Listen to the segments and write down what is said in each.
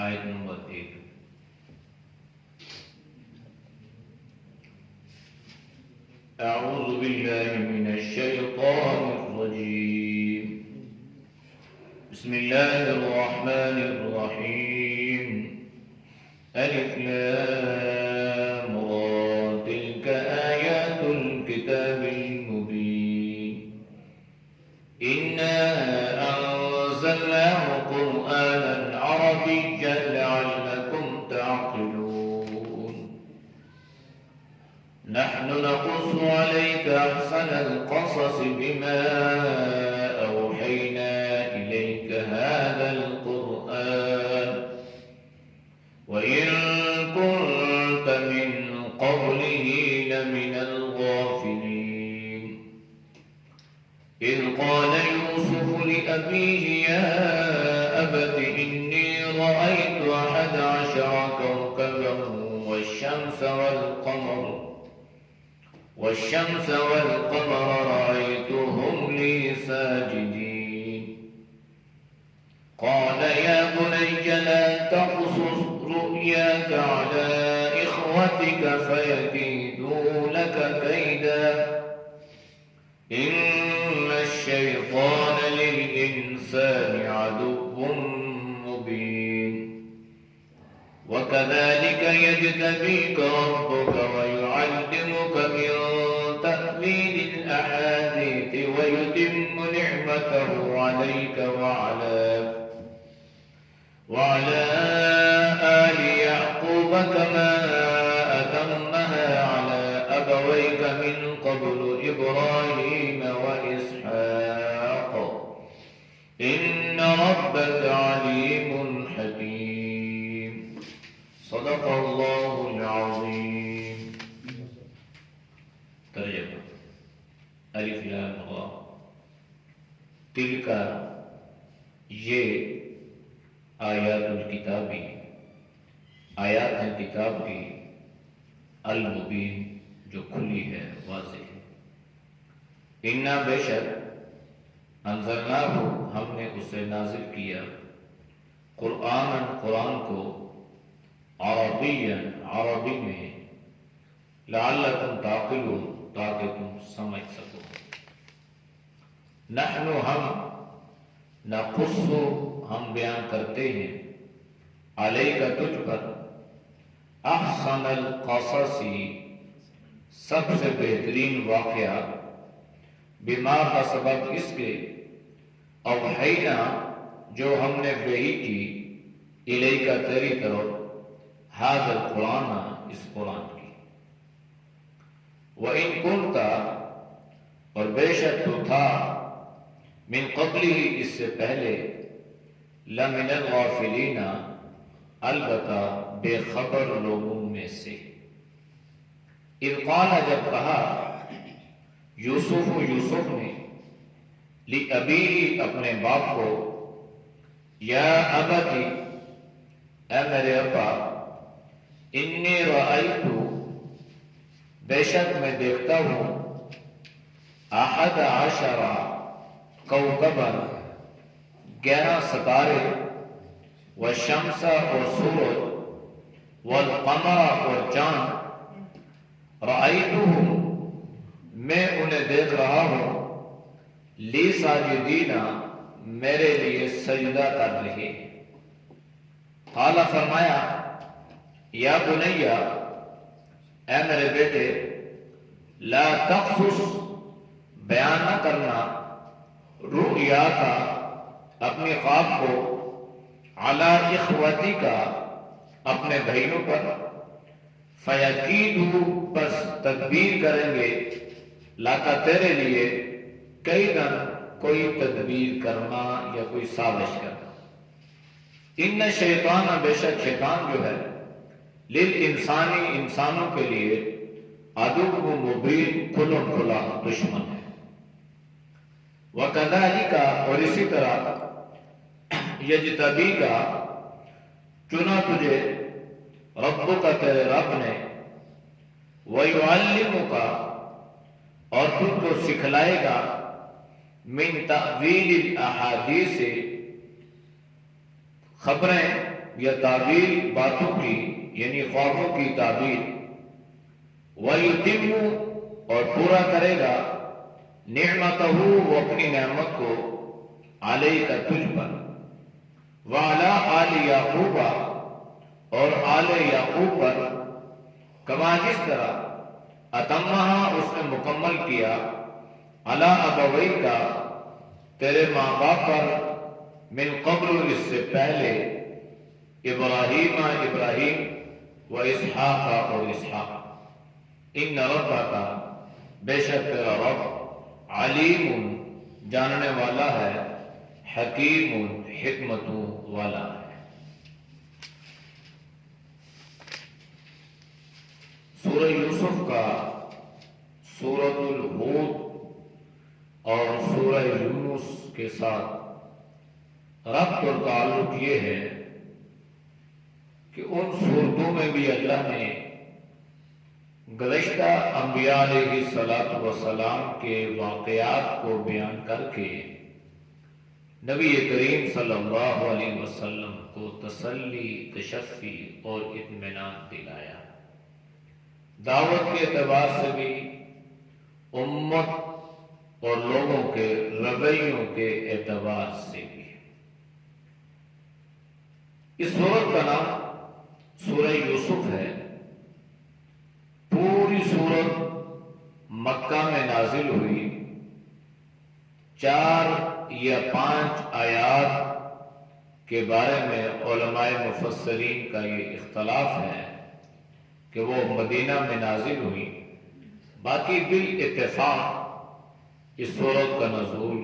آیت نمبر 1۔ اعوذ باللہ من الشیطان الرجیم، بسم اللہ الرحمن الرحیم، الف لام را، تلک آیات الكتاب المبین، انا انزلناه قرآنا عربيا لعلكم تعقلون، نحن نقص عليك أحسن القصص بما أوحينا إليك هذا القرآن وإن كنت من قبله لمن الغافلين، إذ قال يوسف لأبيه يا أبت إني رأيت 11 كوكبا والشمس والقمر رأيتهم لي ساجدين، قال يا بني لا تقصص رؤياك على إخوتك فيكيدوا لك كيدا، إن الشيطان للإنسان عدو مبين، وكذلك يجتبيك ربك ويعلمك من تأويل الأحاديث ويتم نعمته عليك وعلى آل يعقوب كما أتمها على أبويك من قبل إبراهيم وإسحاق، إن ربك عليم حكيم، صدق اللہ العظیم۔ ترجمہ، الف لام را، تلک یہ آیات الکتابی آیات ہیں کتاب کی، المبین جو کھلی ہے، واضح ہے، انا بے شک انزلناہ ہم نے اسے نازل کیا، قرآن کو، عربیًا عربی میں، لعلکم تعقلون تاکہ تم سمجھ سکو، نحن ہم، نقص ہم بیان کرتے ہیں، علیک تجھ پر، احسن القصص سب سے بہترین واقعہ، بما کا سبب اس کے، اوحینا جو ہم نے وحی کی، الیک تیری طرف، هذا القرآن اس قرآن کی، وَإِن كُنْتَ اور بے شک تو تھا، من قبلہ اس سے پہلے، لَمِنَ الْغَافِلِينَ البتہ بے خبر لوگوں میں سے، اذ قال جب کہا، یوسف نے، لِأَبِيهِ اپنے باپ کو، یا ابتی اے میرے ابا، انی رأیت بے شک میں دیکھتا ہوں، 11 کوکبا 11 ستارے، والشمس اور سورج، والقمر اور چاند، رأیتہم میں انہیں دیکھ رہا ہوں، لی ساجدین میرے لیے سجدہ کر رہے، قال فرمایا، یا بنیا اے میرے بیٹے، لا تقصص بیان نہ کرنا، رؤیا کا اپنی خواب کو، علی اخوتی کا اپنے بھائیوں پر، فیکیدوا بس تدبیر کریں گے، لاکا تیرے لیے، کیداً کوئی تدبیر کرنا یا کوئی سازش کرنا، ان شیطان بے شک شیطان جو ہے، للانسانی انسانوں کے لیے، عدو مبین کھلا کھلا دشمن ہے، وَكَذَلِكَ اور اسی طرح، یجتبیک چنا تجھے، ربک تیرے رب نے، وَيُعَلِّمُكَ اور تجھ کو سکھلائے گا، من تأویل الاحادیث خبریں یا تعبیر باتوں کی یعنی خوابوں کی تعبیر، وَيُتِمُّ اور پورا کرے گا نعمتہ وہ اپنی نعمت کو علیہ کا تجھ پر، وَعَلَىٰ آلِ یعقوب اور آل یعقوب پر، کما جس طرح اتمہا اس نے مکمل کیا علی ابویک کا تیرے ماں باپ پر، من قبل اس سے پہلے، ابراہیم ابراہیم و اسحاق اور اسحاق، ان ربک بے شک تیرا رب علیم جاننے والا ہے، حکیم حکمت والا ہے۔ سورہ یوسف کا سورۃ الہود اور سورہ یونس کے ساتھ ربط اور تعلق یہ ہے کہ ان صورتوں میں بھی اللہ نے گزشتہ انبیاء علیہ الصلاۃ والسلام کے واقعات کو بیان کر کے نبی کریم صلی اللہ علیہ وسلم کو تسلی، تشفی اور اطمینان دلایا، دعوت کے اعتبار سے بھی، امت اور لوگوں کے رویوں کے اعتبار سے بھی۔ اس سورت کا نام سورہ یوسف ہے۔ پوری سورت مکہ میں نازل ہوئی، 4 یا 5 آیات کے بارے میں علماء مفسرین کا یہ اختلاف ہے کہ وہ مدینہ میں نازل ہوئی، باقی بالاتفاق اس سورت کا نزول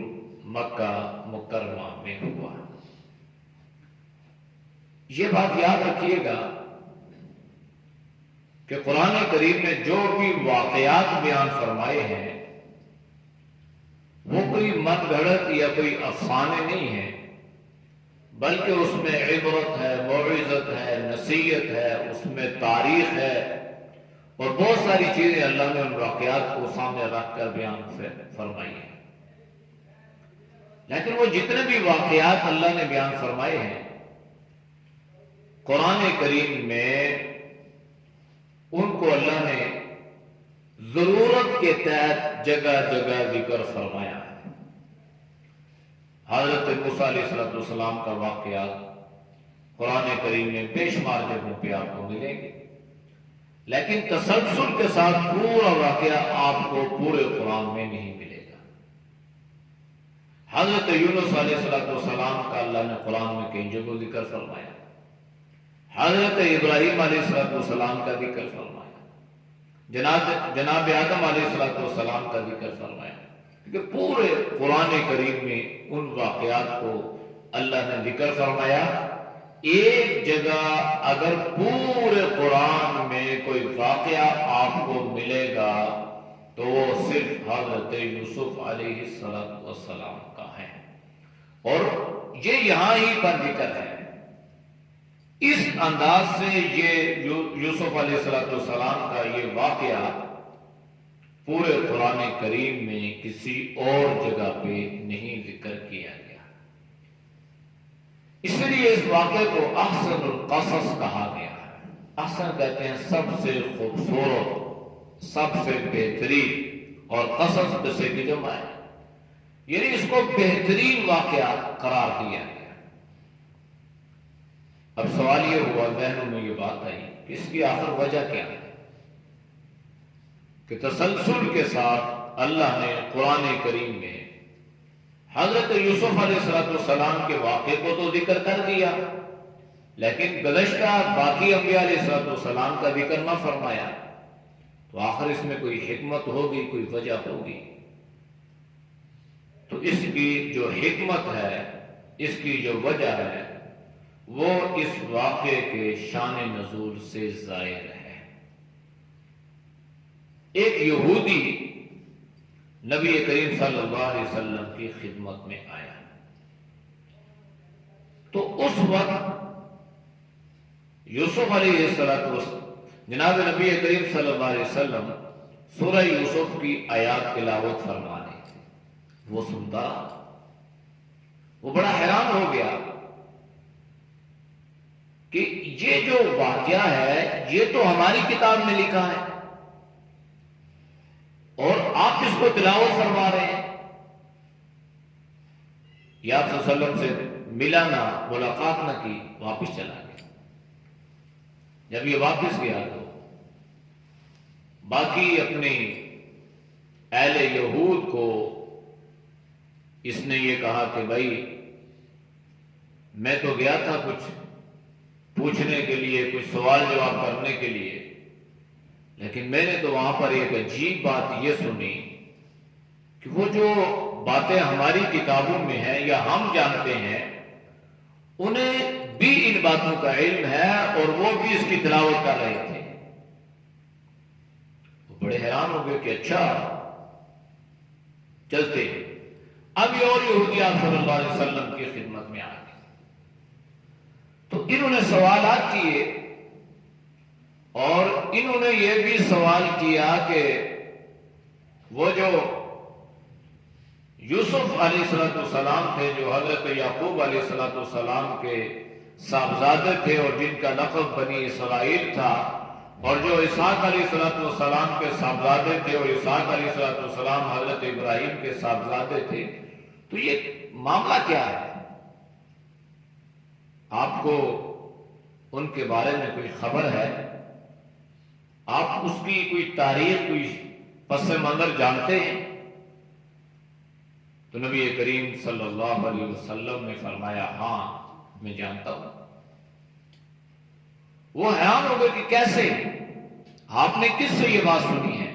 مکہ مکرمہ میں ہوا۔ یہ بات یاد رکھیے گا کہ قرآن کریم نے جو بھی واقعات بیان فرمائے ہیں وہ کوئی من گھڑت یا کوئی افسانے نہیں ہیں، بلکہ اس میں عبرت ہے، موعظت ہے، نصیحت ہے، اس میں تاریخ ہے، اور بہت ساری چیزیں اللہ نے ان واقعات کو سامنے رکھ کر بیان فرمائی ہیں۔ لیکن وہ جتنے بھی واقعات اللہ نے بیان فرمائے ہیں قرآن کریم میں، ان کو اللہ نے ضرورت کے تحت جگہ جگہ ذکر فرمایا ہے۔ حضرت موسیٰ علیہ السلام کا واقعات قرآن کریم میں بے شمار جگہوں پہ آپ کو ملیں گے، لیکن تسلسل کے ساتھ پورا واقعہ آپ کو پورے قرآن میں نہیں ملے گا۔ حضرت یونس علیہ السلام کا اللہ نے قرآن میں کئی جگہوں ذکر فرمایا، حضرت ابراہیم علیہ السلام کا ذکر فرمایا، جناب آدم علیہ السلام کا ذکر فرمایا، کہ پورے قرآن کریم میں ان واقعات کو اللہ نے ذکر فرمایا۔ ایک جگہ اگر پورے قرآن میں کوئی واقعہ آپ کو ملے گا تو وہ صرف حضرت یوسف علیہ السلام کا ہے، اور یہ یہاں ہی پر ذکر ہے۔ اس انداز سے یہ یوسف علیہ السلام کا یہ واقعہ پورے قرآن کریم میں کسی اور جگہ پہ نہیں ذکر کیا گیا، اس لیے اس واقعے کو احسن القصص کہا گیا ہے۔ احسن کہتے ہیں سب سے خوبصورت، سب سے بہترین، اور قصص قصے کی جمع ہے، یعنی اس کو بہترین واقعہ قرار دیا گیا۔ اب سوال یہ ہوا، ذہنوں میں یہ بات آئی کہ اس کی آخر وجہ کیا ہے کہ تسلسل کے ساتھ اللہ نے قرآن کریم میں حضرت یوسف علیہ السلام کے واقعے کو تو ذکر کر دیا، لیکن گزشتہ باقی انبیاء علیہ السلام کا ذکر نہ فرمایا، تو آخر اس میں کوئی حکمت ہوگی، کوئی وجہ ہوگی۔ تو اس کی جو حکمت ہے، اس کی جو وجہ ہے، وہ اس واقعے کے شان نزول سے ظاہر ہے۔ ایک یہودی نبی کریم صلی اللہ علیہ وسلم کی خدمت میں آیا، تو اس وقت یوسف علیہ السلام، جناب نبی کریم صلی اللہ علیہ وسلم سورہ یوسف کی آیات تلاوت فرما رہے تھے۔ وہ سنتا، وہ بڑا حیران ہو گیا کہ یہ جو واقعہ ہے یہ تو ہماری کتاب میں لکھا ہے اور آپ اس کو تلاوت فرما رہے ہیں. یا آپ صلی اللہ علیہ وسلم سے ملا نہ، ملاقات نہ کی، واپس چلا گیا. جب یہ واپس گیا تو باقی اپنے اہل یہود کو اس نے یہ کہا کہ بھائی میں تو گیا تھا کچھ پوچھنے کے لیے، کچھ سوال جواب کرنے کے لیے، لیکن میں نے تو وہاں پر ایک عجیب بات یہ سنی کہ وہ جو باتیں ہماری کتابوں میں ہیں یا ہم جانتے ہیں انہیں بھی ان باتوں کا علم ہے اور وہ بھی اس کی تلاوت کر رہے تھے. وہ بڑے حیران ہو گئے کہ اچھا چلتے. اب یہ اور یہودی آپ صلی اللہ علیہ وسلم کی خدمت میں آ گئے تو انہوں نے سوالات کیے اور انہوں نے یہ بھی سوال کیا کہ وہ جو یوسف علیہ السلام تھے، جو حضرت یعقوب علیہ السلام کے صاحبزادے تھے اور جن کا لقب بنی اسرائیل تھا، اور جو اسحاق علیہ السلام کے صاحبزادے تھے اور اسحاق علیہ السلام حضرت ابراہیم کے صاحبزادے تھے، تو یہ معاملہ کیا ہے؟ آپ کو ان کے بارے میں کوئی خبر ہے؟ آپ اس کی کوئی تاریخ، کوئی پس منظر جانتے ہیں؟ تو نبی کریم صلی اللہ علیہ وسلم نے فرمایا ہاں میں جانتا ہوں. وہ حیران ہو گئے کہ کیسے؟ آپ نے کس سے یہ بات سنی ہے؟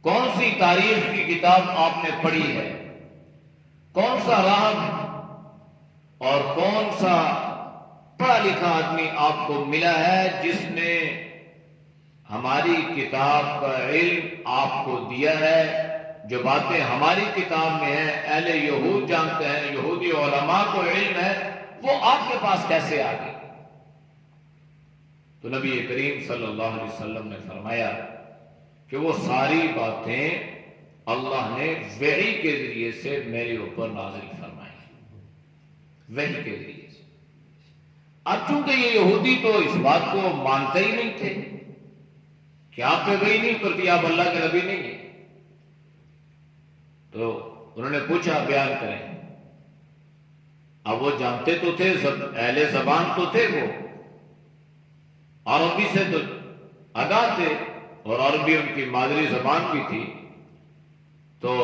کون سی تاریخ کی کتاب آپ نے پڑھی ہے؟ کون سا راہب اور کون سا پڑھا لکھا آدمی آپ کو ملا ہے جس نے ہماری کتاب کا علم آپ کو دیا ہے؟ جو باتیں ہماری کتاب میں ہیں، اہل یہود جانتے ہیں، یہودی علماء کو علم ہے، وہ آپ کے پاس کیسے آ گئی؟ تو نبی کریم صلی اللہ علیہ وسلم نے فرمایا کہ وہ ساری باتیں اللہ نے وحی کے ذریعے سے میرے اوپر نازل فرمائی، وحی کے ذریعے سے. اب چونکہ یہ یہودی تو اس بات کو مانتے ہی نہیں تھے کہ آپ پہ وحی نہیں اترتی، آپ اللہ کے نبی نہیں ہیں، تو انہوں نے پوچھا بیان کریں. اب وہ جانتے تو تھے، اہل زبان تو تھے، وہ عربی سے تو آگاہ تھے اور عربی ان کی مادری زبان بھی تھی. تو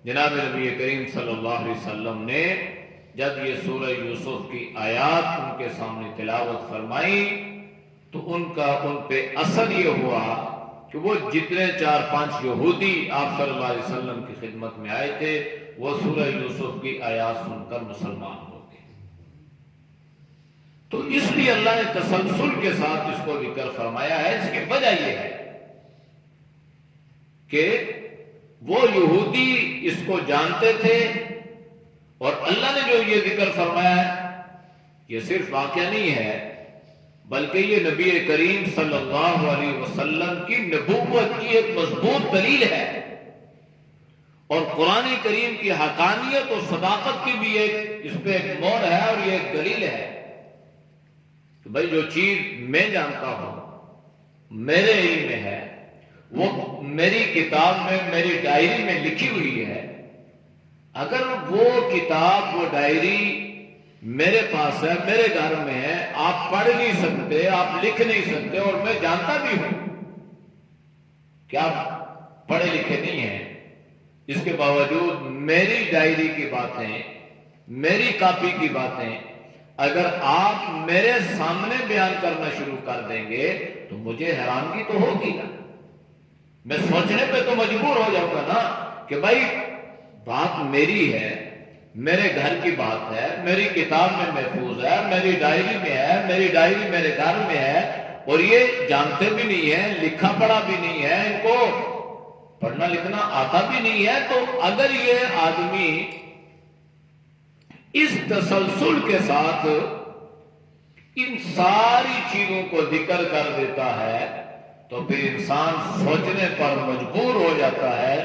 جناب نبی کریم صلی اللہ علیہ وسلم نے جب یہ سورہ یوسف کی آیات ان کے سامنے تلاوت فرمائی تو ان پہ اثر یہ ہوا کہ وہ جتنے 4-5 یہودی آپ صلی اللہ علیہ وسلم کی خدمت میں آئے تھے وہ سورہ یوسف کی آیات سن کر مسلمان ہو گئے. تو اس لیے اللہ نے تسلسل کے ساتھ اس کو ذکر فرمایا ہے. اس کی وجہ یہ ہے کہ وہ یہودی اس کو جانتے تھے اور اللہ نے جو یہ ذکر فرمایا ہے یہ صرف واقعہ نہیں ہے بلکہ یہ نبی کریم صلی اللہ علیہ وسلم کی نبوت کی ایک مضبوط دلیل ہے اور قرآن کریم کی حقانیت اور صداقت کی بھی اس پہ ایک مور ہے اور یہ ایک دلیل ہے کہ بھائی جو چیز میں جانتا ہوں میرے علم میں ہے، وہ میری کتاب میں، میری ڈائری میں لکھی ہوئی ہے. اگر وہ کتاب، وہ ڈائری میرے پاس ہے، میرے گھر میں ہے، آپ پڑھ نہیں سکتے، آپ لکھ نہیں سکتے اور میں جانتا بھی ہوں کہ آپ پڑھے لکھے نہیں ہیں، اس کے باوجود میری ڈائری کی باتیں، میری کاپی کی باتیں اگر آپ میرے سامنے بیان کرنا شروع کر دیں گے تو مجھے حیرانگی تو ہوگی نا، میں سوچنے پہ تو مجبور ہو جاؤں گا نا کہ بھائی بات میری ہے، میرے گھر کی بات ہے، میری کتاب میں محفوظ ہے، میری ڈائری میں ہے، میری ڈائری میرے گھر میں ہے اور یہ جانتے بھی نہیں ہیں، لکھا پڑھا بھی نہیں ہے، ان کو پڑھنا لکھنا آتا بھی نہیں ہے. تو اگر یہ آدمی اس تسلسل کے ساتھ ان ساری چیزوں کو ذکر کر دیتا ہے تو پھر انسان سوچنے پر مجبور ہو جاتا ہے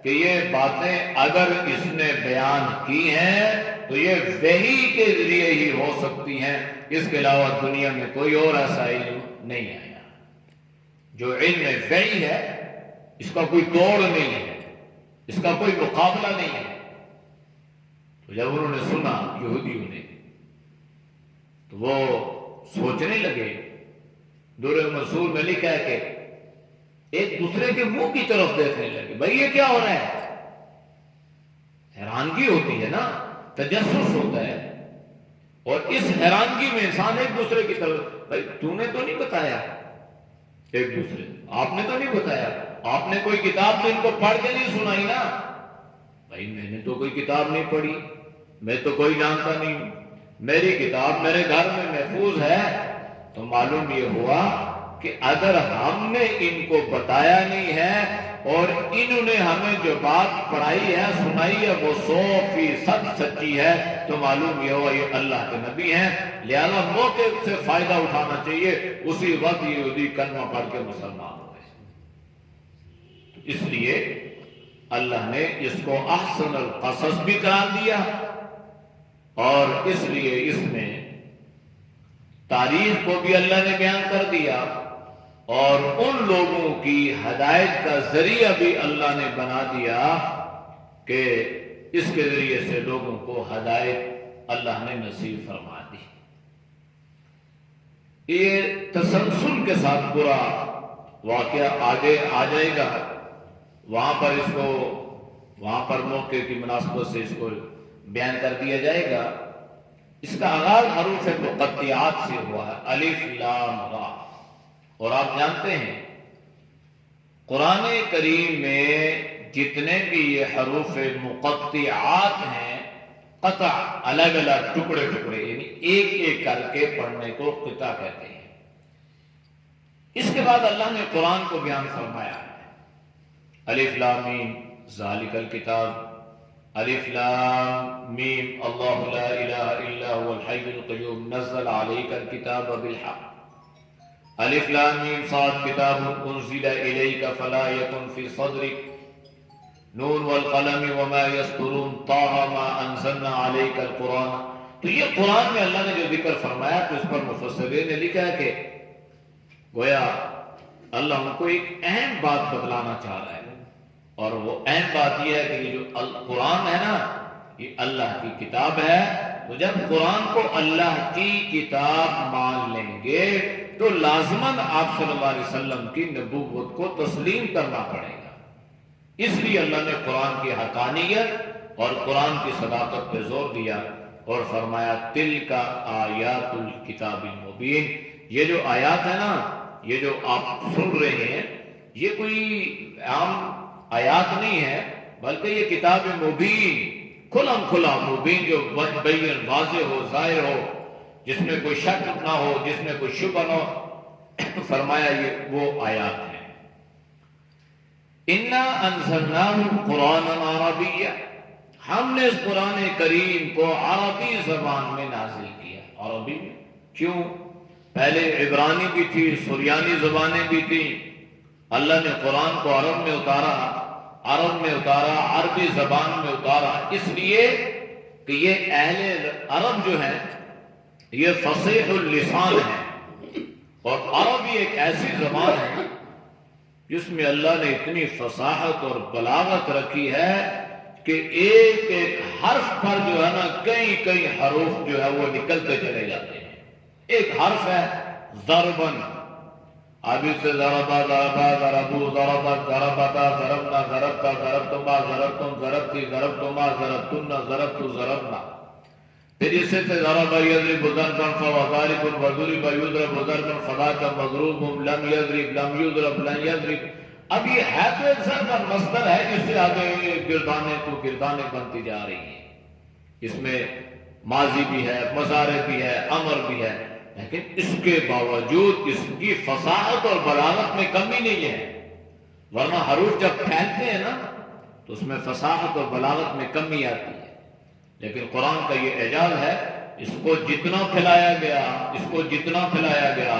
کہ یہ باتیں اگر اس نے بیان کی ہیں تو یہ وحی کے ذریعے ہی ہو سکتی ہیں، اس کے علاوہ دنیا میں کوئی اور ایسا علم نہیں آیا۔ جو علم وحی ہے اس کا کوئی توڑ نہیں ہے، اس کا کوئی مقابلہ نہیں ہے۔ تو جب انہوں نے سنا یہودیوں نے تو وہ سوچنے لگے، دور منصور میں لکھا ہے کہ ایک دوسرے کے منہ کی طرف دیکھنے لگے، بھائی یہ کیا ہو رہا ہے؟ حیرانگی ہوتی ہے نا، تجسس ہوتا ہے، اور اس حیرانگی میں انسان ایک دوسرے کی طرف، بھائی تو نے تو نہیں بتایا، ایک دوسرے آپ نے تو نہیں بتایا، آپ نے کوئی کتاب تو ان کو پڑھ کے نہیں سنائی نا؟ بھائی میں نے تو کوئی کتاب نہیں پڑھی، میں تو کوئی جانتا نہیں ہوں، میری کتاب میرے گھر میں محفوظ ہے۔ تو معلوم یہ ہوا کہ اگر ہم نے ان کو بتایا نہیں ہے اور انہوں نے ہمیں جو بات پڑھائی ہے سنائی ہے وہ 100% سچی ہے، تو معلوم یہ ہوا یہ اللہ کے نبی ہیں، لہذا موقع سے فائدہ اٹھانا چاہیے۔ اسی وقت یہودی کلمہ پڑھ کے مسلمان ہو گئے۔ اس لیے اللہ نے اس کو احسن القصص بھی قرار دیا، اور اس لیے اس میں تاریخ کو بھی اللہ نے بیان کر دیا، اور ان لوگوں کی ہدایت کا ذریعہ بھی اللہ نے بنا دیا کہ اس کے ذریعے سے لوگوں کو ہدایت اللہ نے نصیب فرما دی۔ یہ تسلسل کے ساتھ پورا واقعہ آگے آ جائے گا، وہاں پر موقع کی مناسبت سے اس کو بیان کر دیا جائے گا۔ اس کا آغاز حروف مقطعات سے ہوا ہے، الف لام را، اور آپ جانتے ہیں قرآن کریم میں جتنے بھی یہ حروف مقطعات ہیں، قطع الگ الگ ٹکڑے ٹکڑے، یعنی ایک ایک کر کے پڑھنے کو قطع کہتے ہیں۔ اس کے بعد اللہ نے قرآن کو بیان فرمایا ہے، الف لام میم ذالک الکتاب، الف لام میم اللہ لا الہ الا هو الحی القیوم نزل علیک الکتاب بالحق، الف لام میم صاد کتاب انزل الیک فلا یکن فی صدرک نون والقلم وما یسطرون طه ما انزلنا علیک القرآن۔ تو یہ قرآن میں اللہ نے جو ذکر فرمایا تو اس پر مفسرین نے لکھا ہے کہ گویا اللہ ہم کو ایک اہم بات بتلانا چاہ رہا ہے، اور وہ اہم بات یہ ہے کہ یہ جو قرآن ہے نا یہ اللہ کی کتاب ہے، تو جب قرآن کو اللہ کی کتاب مان لیں گے تو لازماً آپ صلی اللہ علیہ وسلم کی نبوت کو تسلیم کرنا پڑے گا۔ اس لیے اللہ نے قرآن کی حقانیت اور قرآن کی صداقت پہ زور دیا اور فرمایا تلک آیات الکتاب المبین۔ یہ جو آیات ہے نا، یہ جو آپ سن رہے ہیں، یہ کوئی عام آیات نہیں ہے، بلکہ یہ کتاب مبین، کھلم کھلا مبین، جو بین واضح ہو، ظاہر ہو، جس میں کوئی شک نہ ہو، جس میں کوئی شبہ نہ ہو۔ فرمایا یہ وہ آیات ہیں۔ انا انزلناہ قرآنا عربیا، ہم نے اس قرآن کریم کو عربی زبان میں نازل کیا۔ عربی میں کیوں؟ پہلے عبرانی بھی تھی، سریانی زبانیں بھی تھیں، اللہ نے قرآن کو عرب میں اتارا، عربی زبان میں اتارا، اس لیے کہ یہ اہل عرب جو ہیں یہ فصیح اللسان ہے، اور عربی ایک ایسی زبان ہے جس میں اللہ نے اتنی فصاحت اور بلاغت رکھی ہے کہ ایک ایک حرف پر جو ہے نا کئی حروف جو ہے وہ نکلتے چلے جاتے ہیں۔ ایک حرف ہے ضربن، اب اس سے ضربا ضربا ضربو ضربت ضربتا ضربنا ضربتا ضربتما ضربتم ضربتی ضربتما ضربتن ضربتو ضربنا، پھر اس سے ضربا یضرب ضربا فهو ضارب وضرب یضرب ضربا فذاک مضروب لم یضرب لم یضرب لن یضرب۔ اب یہ ہے تو ایک ضرب مصدر ہے جس سے آگے گردانیں بنتی جا رہی ہیں، اس میں ماضی بھی ہے، مضارع بھی ہے، امر بھی ہے، لیکن اس کے باوجود اس کی فصاحت اور بلاغت میں کمی نہیں ہے، ورنہ حروف جب پھیلتے ہیں نا تو اس میں فصاحت اور بلاغت میں کمی آتی ہے، لیکن قرآن کا یہ اعجاز ہے، اس کو جتنا پھیلایا گیا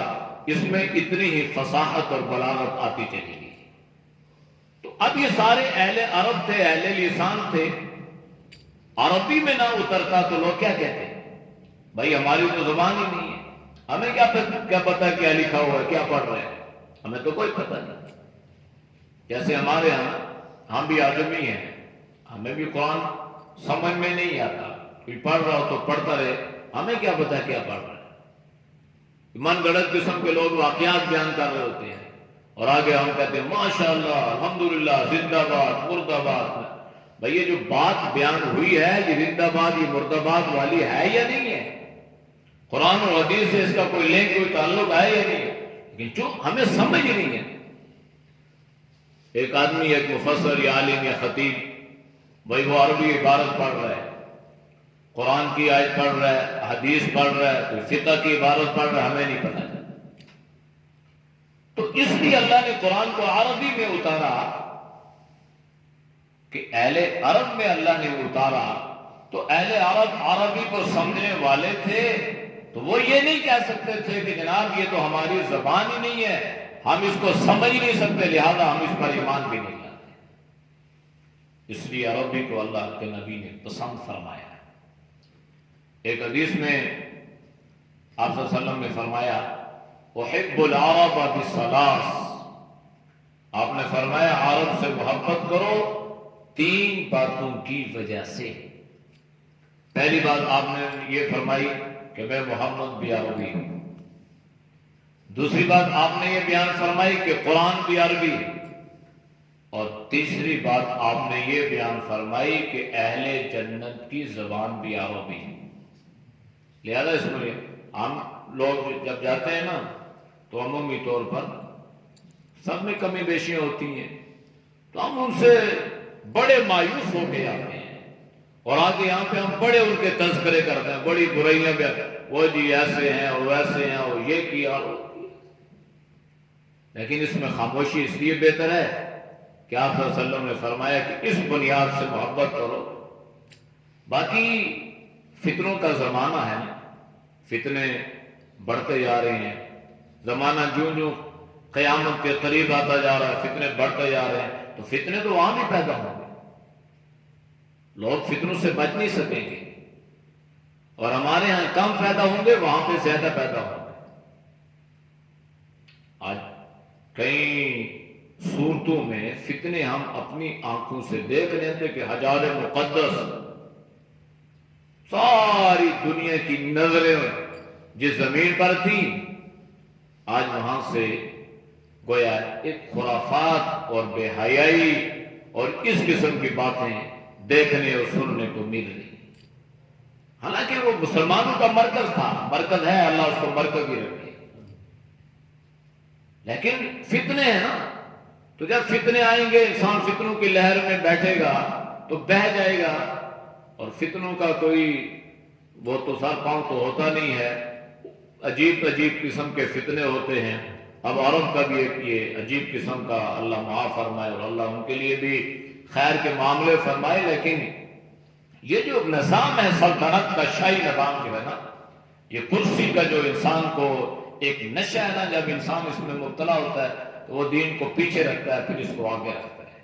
اس میں اتنی ہی فصاحت اور بلاغت آتی چلی گئی۔ تو تو اب یہ سارے اہل عرب تھے، اہل لسان تھے، عربی میں نہ اترتا تو لوگ کیا کہتے ہیں؟ بھائی ہماری تو زبان ہی نہیں ہے، ہمیں کیا پتا کیا لکھا ہوا ہے، کیا پڑھ رہے ہیں، ہمیں تو کوئی پتہ نہیں۔ جیسے ہمارے ہاں ہم بھی آدمی ہیں، ہمیں بھی قرآن سمجھ میں نہیں آتا، کوئی پڑھ رہا ہو تو پڑھتا رہے، ہمیں کیا پتا کیا پڑھ رہا ہے۔ من گڑت قسم کے لوگ واقعات بیان کر رہے ہوتے ہیں اور آگے ہم کہتے ہیں ماشاءاللہ الحمدللہ زندہ باد مرد آباد۔ بھئی یہ جو بات بیان ہوئی ہے یہ زندہ باد یہ مرد آباد والی ہے یا نہیں ہے؟ قرآن اور حدیث سے اس کا کوئی لنک کوئی تعلق ہے یا نہیں ہے؟ لیکن جو ہمیں سمجھ نہیں ہے۔ ایک آدمی ایک مفسر یا عالم یا خطیب، بھئی وہ عربی عبارت پڑھ رہا ہے، قرآن کی آیت پڑھ رہا ہے، حدیث پڑھ رہا ہے، کوئی فقہ کی عبارت پڑھ رہا ہے، ہمیں نہیں پتہ۔ تو اس لیے اللہ نے قرآن کو عربی میں اتارا کہ اہل عرب میں اللہ نے اتارا، تو اہل عرب عربی کو سمجھنے والے تھے تو وہ یہ نہیں کہہ سکتے تھے کہ جناب یہ تو ہماری زبان ہی نہیں ہے، ہم اس کو سمجھ ہی نہیں سکتے، لہذا ہم اس پر ایمان بھی نہیں لاتے۔ اس لیے عربی کو اللہ کے نبی نے پسند فرمایا۔ ایک حدیث میں آپ صلی اللہ علیہ وسلم نے فرمایا احب العرب بالثلاث، آپ نے فرمایا عرب سے محبت کرو تین باتوں کی وجہ سے۔ پہلی بات آپ نے یہ فرمائی کہ میں محمد بھی عربی ہوں۔ دوسری بات آپ نے یہ بیان فرمائی کہ قرآن بھی عربی ہے۔ اور تیسری بات آپ نے یہ بیان فرمائی کہ اہل جنت کی زبان بھی عربی ہے۔ لہذا اس میں ہم لوگ جب جاتے ہیں نا تو عمومی طور پر سب میں کمی بیشیاں ہوتی ہیں، تو ہم ان سے بڑے مایوس ہو کے آتے ہیں اور آگے یہاں پہ ہم بڑے ان کے تذکرے کرتے ہیں، بڑی برائیاں بھی، وہ جی ایسے ہیں اور ویسے ہیں اور یہ کیا اور وہ کیا۔ لیکن اس میں خاموشی اس لیے بہتر ہے کہ آپ صلی اللہ علیہ وسلم نے فرمایا کہ اس بنیاد سے محبت کرو۔ باقی فتنوں کا زمانہ ہے، فتنے بڑھتے جا رہے ہیں، زمانہ جوں قیامت کے قریب آتا جا رہا ہے فتنے بڑھتے جا رہے ہیں، تو فتنے تو وہاں بھی پیدا ہوں گے، لوگ فتنوں سے بچ نہیں سکیں گے، اور ہمارے ہاں کم پیدا ہوں گے وہاں پہ زیادہ پیدا ہوں گے۔ آج کئی صورتوں میں فتنے ہم اپنی آنکھوں سے دیکھ لیتے کہ حجار مقدس ساری دنیا کی نظریں جس زمین پر تھی، آج وہاں سے گویا ایک خرافات اور بے حیائی اور اس قسم کی باتیں دیکھنے اور سننے کو مل رہی۔ حالانکہ وہ مسلمانوں کا مرکز تھا، مرکز ہے، اللہ اس کو مرکز ہی رکھے، لیکن فتنے ہیں نا، تو جب فتنے آئیں گے انسان فتنوں کی لہر میں بیٹھے گا تو بہہ جائے گا، اور فتنوں کا کوئی وہ تو سر پاؤں تو ہوتا نہیں ہے، عجیب عجیب قسم کے فتنے ہوتے ہیں۔ اب عرب کا بھی ایک یہ عجیب قسم کا اللہ معاف فرمائے اور اللہ ان کے لیے بھی خیر کے معاملے فرمائے، لیکن یہ جو نظام ہے سلطنت کا، شاہی نظام جو ہے نا، یہ کرسی کا جو انسان کو ایک نشہ ہے نا، جب انسان اس میں مبتلا ہوتا ہے تو وہ دین کو پیچھے رکھتا ہے، پھر اس کو آگے رکھتا ہے۔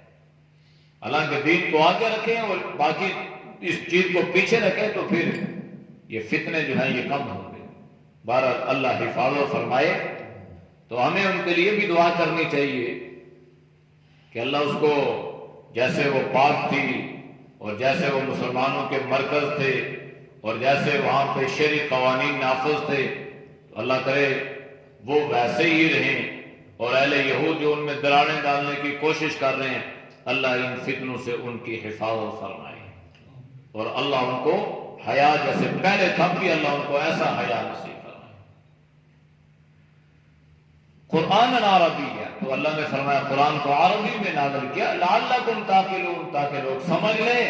حالانکہ دین کو آگے رکھیں اور باقی اس چیز کو پیچھے رکھیں تو پھر یہ فتنے جو ہیں یہ کم ہوں گے۔ بہرحال اللہ حفاظت فرمائے، تو ہمیں ان کے لیے بھی دعا کرنی چاہیے کہ اللہ اس کو، جیسے وہ پاک تھی اور جیسے وہ مسلمانوں کے مرکز تھے اور جیسے وہاں پہ شرعی قوانین نافذ تھے، تو اللہ کرے وہ ویسے ہی رہیں، اور اہل یہود جو ان میں دراڑیں ڈالنے کی کوشش کر رہے ہیں، اللہ ان فتنوں سے ان کی حفاظت فرمائے، اور اللہ ان کو حیا جیسے پہلے تھا بھی اللہ ان کو ایسا حیا نصیب فرمائے۔ قرآن عربی ہے، تو اللہ نے فرمایا قرآن کو عربی میں نازل کیا، لعلکم تعقلون، تاکہ لوگ سمجھ لیں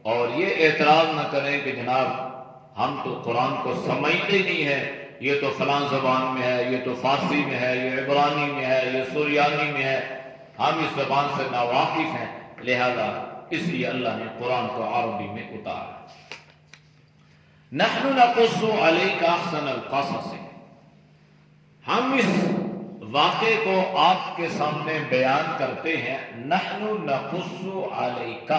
اور یہ اعتراض نہ کریں کہ جناب ہم تو قرآن کو سمجھتے نہیں ہیں، یہ تو فلاں زبان میں ہے، یہ تو فارسی میں ہے، یہ عبرانی میں ہے، یہ سریانی میں ہے، ہم اس زبان سے ناواقف ہیں، لہذا اس لیے اللہ نے قرآن کو عربی میں اتارا۔ نحن نقص علیک احسن القصص، ہم اس واقعے کو آپ کے سامنے بیان کرتے ہیں، نحن نقص علیک،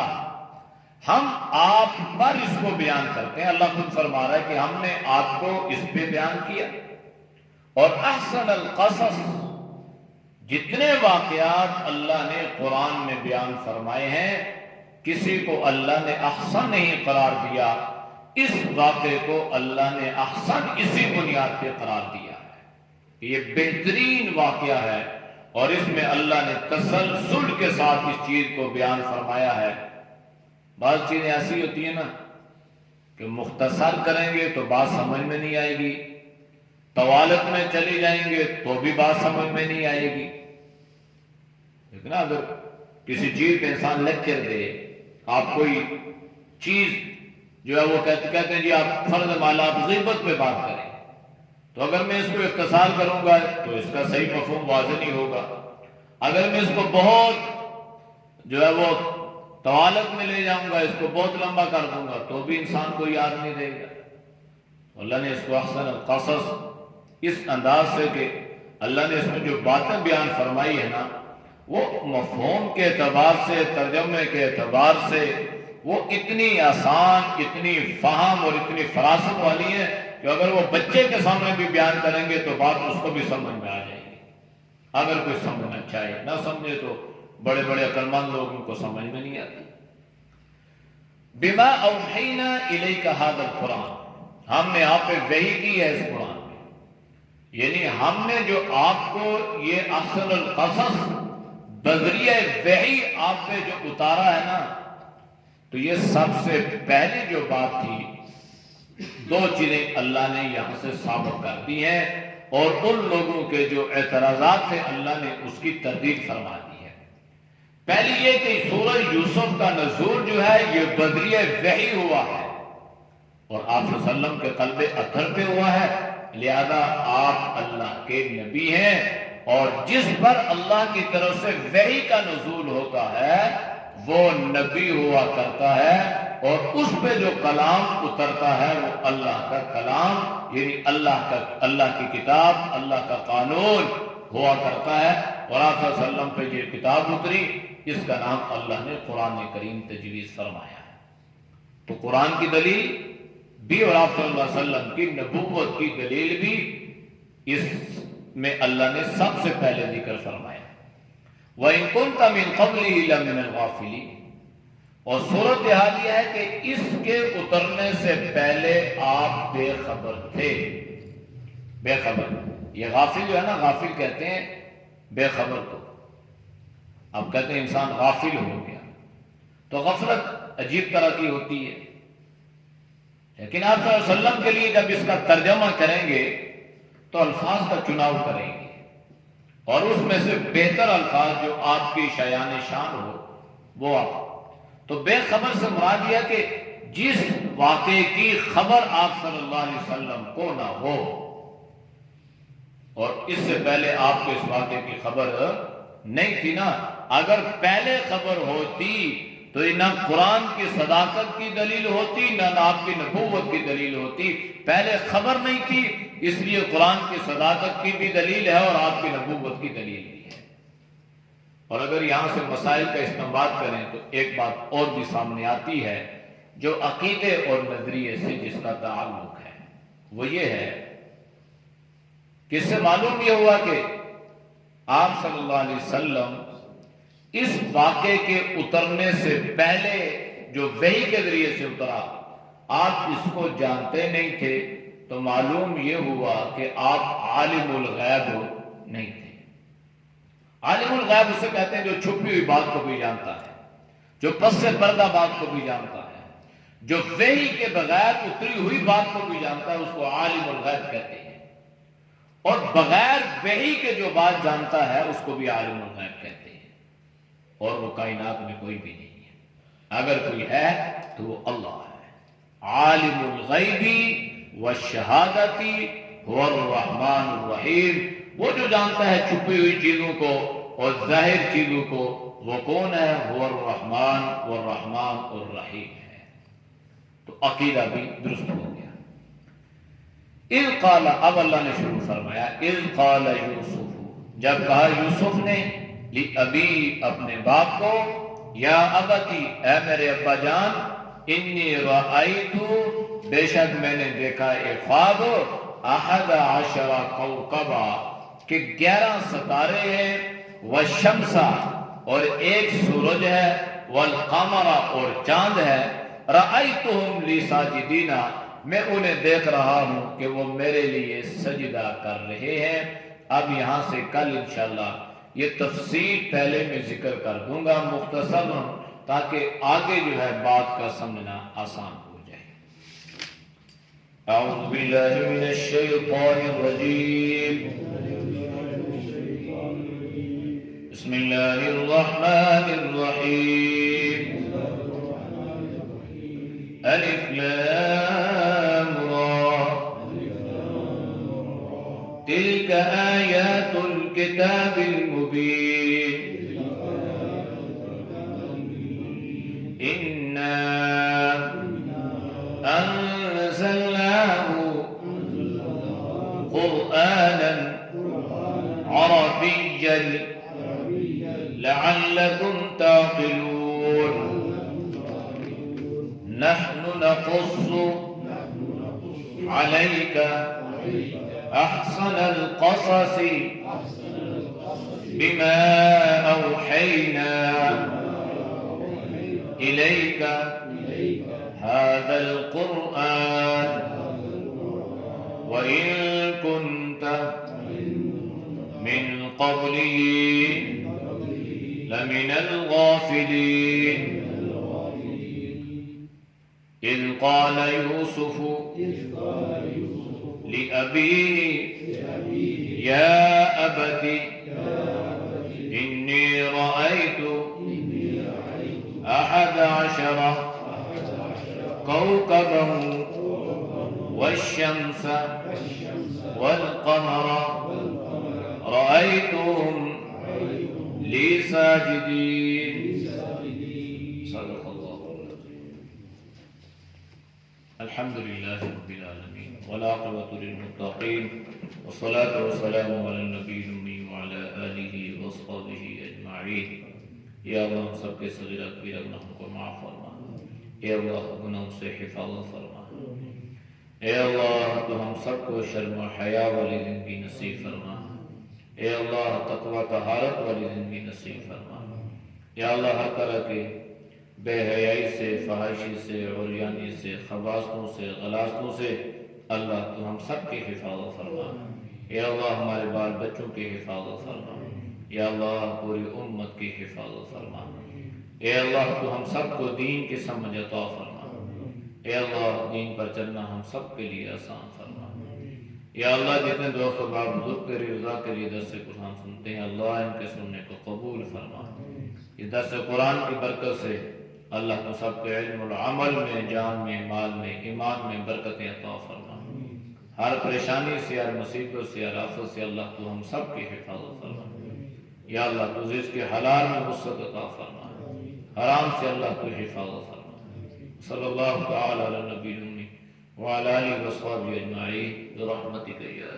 ہم آپ پر اس کو بیان کرتے ہیں۔ اللہ خود فرما رہا ہے کہ ہم نے آپ کو اس پہ بیان کیا۔ اور احسن القصص، جتنے واقعات اللہ نے قرآن میں بیان فرمائے ہیں، کسی کو اللہ نے احسن نہیں قرار دیا، اس واقعے کو اللہ نے احسن اسی بنیاد پہ قرار دیا ہے۔ یہ بہترین واقعہ ہے اور اس میں اللہ نے تسلسل کے ساتھ اس چیز کو بیان فرمایا ہے۔ بعض چیزیں ایسی ہوتی ہیں نا کہ مختصر کریں گے تو بات سمجھ میں نہیں آئے گی، طوالت میں چلی جائیں گے تو بھی بات سمجھ میں نہیں آئے گی۔ لیکن اگر کسی چیز پہ انسان لیکچر دے، آپ کوئی چیز جو ہے وہ کہتے ہیں جی آپ فرض مالا آپ غیبت پہ بات کریں، تو اگر میں اس کو اختصار کروں گا تو اس کا صحیح مفہوم واضح نہیں ہوگا۔ اگر میں اس کو بہت جو ہے وہ طوالت میں لے جاؤں گا، اس کو بہت لمبا کر دوں گا تو بھی انسان کو یاد نہیں رہے گا۔ اللہ نے اس کو احسن القصص اس انداز سے کہ اللہ نے اس میں جو باتیں بیان فرمائی ہے نا، وہ مفہوم کے اعتبار سے، ترجمے کے اعتبار سے وہ اتنی آسان، اتنی فہم اور اتنی فراست والی ہیں کہ اگر وہ بچے کے سامنے بھی بیان کریں گے تو بات اس کو بھی سمجھ میں آ جائے گی۔ اگر کوئی سمجھنا چاہے، نہ سمجھے تو بڑے بڑے عقلمند لوگوں کو سمجھ میں نہیں آتی۔ بما اوحینا الیک ھذا القرآن، ہم نے آپ پہ وحی کی ہے اس قرآن میں، یعنی ہم نے جو آپ کو یہ احسن القصص بذریعہ وحی آپ پہ جو اتارا ہے نا، تو یہ سب سے پہلی جو بات تھی، دو چیزیں اللہ نے یہاں سے ثابت کر دی ہیں، اور ان لوگوں کے جو اعتراضات تھے اللہ نے اس کی تردید فرما دی ہے۔ پہلی یہ کہ سورہ یوسف کا نزول جو ہے یہ بذریعہ وحی ہوا ہے اور آپ صلی اللہ علیہ وسلم کے قلب اطہر پہ ہوا ہے، لہذا آپ اللہ کے نبی ہیں، اور جس پر اللہ کی طرف سے وحی کا نزول ہوتا ہے وہ نبی ہوا کرتا ہے، اور اس پہ جو کلام اترتا ہے وہ اللہ کا کلام، یعنی اللہ کی کتاب، اللہ کا قانون ہوا کرتا ہے۔ اور آپ صلی اللہ علیہ وسلم پہ یہ کتاب اتری، اس کا نام اللہ نے قرآن کریم تجویز فرمایا ہے۔ تو قرآن کی دلیل بھی اور آپ صلی اللہ علیہ وسلم کی نبوت کی دلیل بھی اس میں اللہ نے سب سے پہلے ذکر فرمایا۔ وَإِن كُنْتَ مِن قَبْلِهِ لَمِنَ الْغَافِلِينَ، اور صورتحال یہ ہے کہ اس کے اترنے سے پہلے آپ بے خبر تھے۔ بے خبر، یہ غافل جو ہے نا، غافل کہتے ہیں بے خبر کو۔ اب کہتے ہیں انسان غافل ہو گیا، تو غفلت عجیب طرح کی ہوتی ہے، لیکن آپ صلی اللہ علیہ وسلم کے لیے جب اس کا ترجمہ کریں گے تو الفاظ کا چناؤ کریں گے، اور اس میں سے بہتر الفاظ جو آپ کی شایان شان ہو وہ آپ۔ تو بے خبر سے مراد یہ کہ جس واقعے کی خبر آپ صلی اللہ علیہ وسلم کو نہ ہو، اور اس سے پہلے آپ کو اس واقعے کی خبر نہیں تھی نا۔ اگر پہلے خبر ہوتی تو نہ قرآن کی صداقت کی دلیل ہوتی، نہ آپ کی نبوت کی دلیل ہوتی۔ پہلے خبر نہیں تھی، اس لیے قرآن کی صداقت کی بھی دلیل ہے اور آپ کی نبوت کی دلیل بھی ہے۔ اور اگر یہاں سے مسائل کا استنباط کریں تو ایک بات اور بھی سامنے آتی ہے جو عقیدے اور نظریے سے جس کا تعلق ہے، وہ یہ ہے کہ اس سے معلوم یہ ہوا کہ آپ صلی اللہ علیہ وسلم اس واقعے کے اترنے سے پہلے جو وحی کے ذریعے سے اترا، آپ اس کو جانتے نہیں تھے، تو معلوم یہ ہوا کہ آپ عالم الغیب نہیں تھے۔ عالم الغیب اسے کہتے ہیں جو چھپی ہوئی بات کو بھی جانتا ہے، جو پس سے پردہ بات کو بھی جانتا ہے، جو وحی کے بغیر اتری ہوئی بات کو بھی جانتا ہے، اس کو عالم الغیب کہتے ہیں۔ اور بغیر وحی کے جو بات جانتا ہے اس کو بھی عالم الغیب کہتے ہیں، اور وہ کائنات میں کوئی بھی نہیں ہے۔ اگر کوئی ہے تو وہ اللہ ہے۔ عالم الغیب والشہادتی هو الرحمن الرحیم، وہ جو جانتا ہے چھپی ہوئی چیزوں کو اور ظاہر چیزوں کو، وہ کون ہے؟ هو الرحمن والرحمن الرحیم ہے۔ تو عقیدہ بھی درست ہو گیا۔ اذ قال، اب اللہ نے شروع فرمایا، اذ قال یوسف، جب کہا یوسف نے لی ابی اپنے باپ کو یا ابتی اے میرے ابا جان انی رأیتو بے شک میں نے دیکھا ایک خواب 11 کوکبا کہ 11 ستارے ہیں والشمسا اور ایک سورج ہے والقمر اور چاند ہے رأیتہم لی ساجدینا میں انہیں دیکھ رہا ہوں کہ وہ میرے لیے سجدہ کر رہے ہیں۔ اب یہاں سے کل انشاءاللہ یہ تفصیل پہلے میں ذکر کر دوں گا مختصر تاکہ آگے جو ہے بات کا سمجھنا آسان ہو جائے۔ اعوذ باللہ من الشیطان الرجیم بسم اللہ الرحمن الرحیم الف لام را تلك آیات الكتاب المبین إنا أنزلناه قرآنا عربيا لعلكم تعقلون نحن نقص عليك أحسن القصص بما أوحينا إليك هذا القرآن وإن كنت من قبله لمن الغافلين إذ قال يوسف لأبيه يا أبت إني رأيت 11 كوكبا والشمس والقمر رأيتهم لي ساجدين صدق الله الحمد لله رب العالمين والعاقبة للمتقين والصلاة والسلام على النبي الأمي وعلى آله وصحبه أجمعين یا اللہ ہم سب کے صغیرہ کبیرہ گناہوں کو معاف فرما، اے اللہ گناہوں سے حفاظت فرما، اے اللہ تو ہم سب کو شرم و حیا والی زندگی نصیب فرما، اے اللہ تقوی طہارت والی زندگی نصیب فرما، یا اللہ ہر طرح کے بے حیائی سے، فحاشی سے، عریانی سے، خباثتوں سے، غلاظتوں سے اللہ تو ہم سب کی حفاظت فرما، اے اللہ ہمارے بال بچوں کی حفاظت فرما، یا اللہ پوری امت کی حفاظت فرما، اے اللہ تو ہم سب کو دین کی سمجھ عطا فرما، اے اللہ دین پر چلنا ہم سب کے لیے آسان فرما، یا اللہ جتنے دوست و باپ بزرگ تیری رضا کے لیے درس قرآن سنتے ہیں اللہ ان کے سننے کو قبول فرما، اس درس قرآن کی برکت سے اللہ تو سب کے علم والعمل میں، جان میں، مال میں، ایمان میں برکتیں عطا فرما، ہر پریشانی سے، ہر مصیبت سے، ہر آفت سے اللہ تو ہم سب کی حفاظت فرما، یا اللہ تو رزق کے حلال میں وسعت عطا فرما، حرام سے اللہ تو حفاظت فرما، صلی اللہ تعالی علی نبی الأمی وعلی آلہ وصحبہ اجمعین برحمتک یا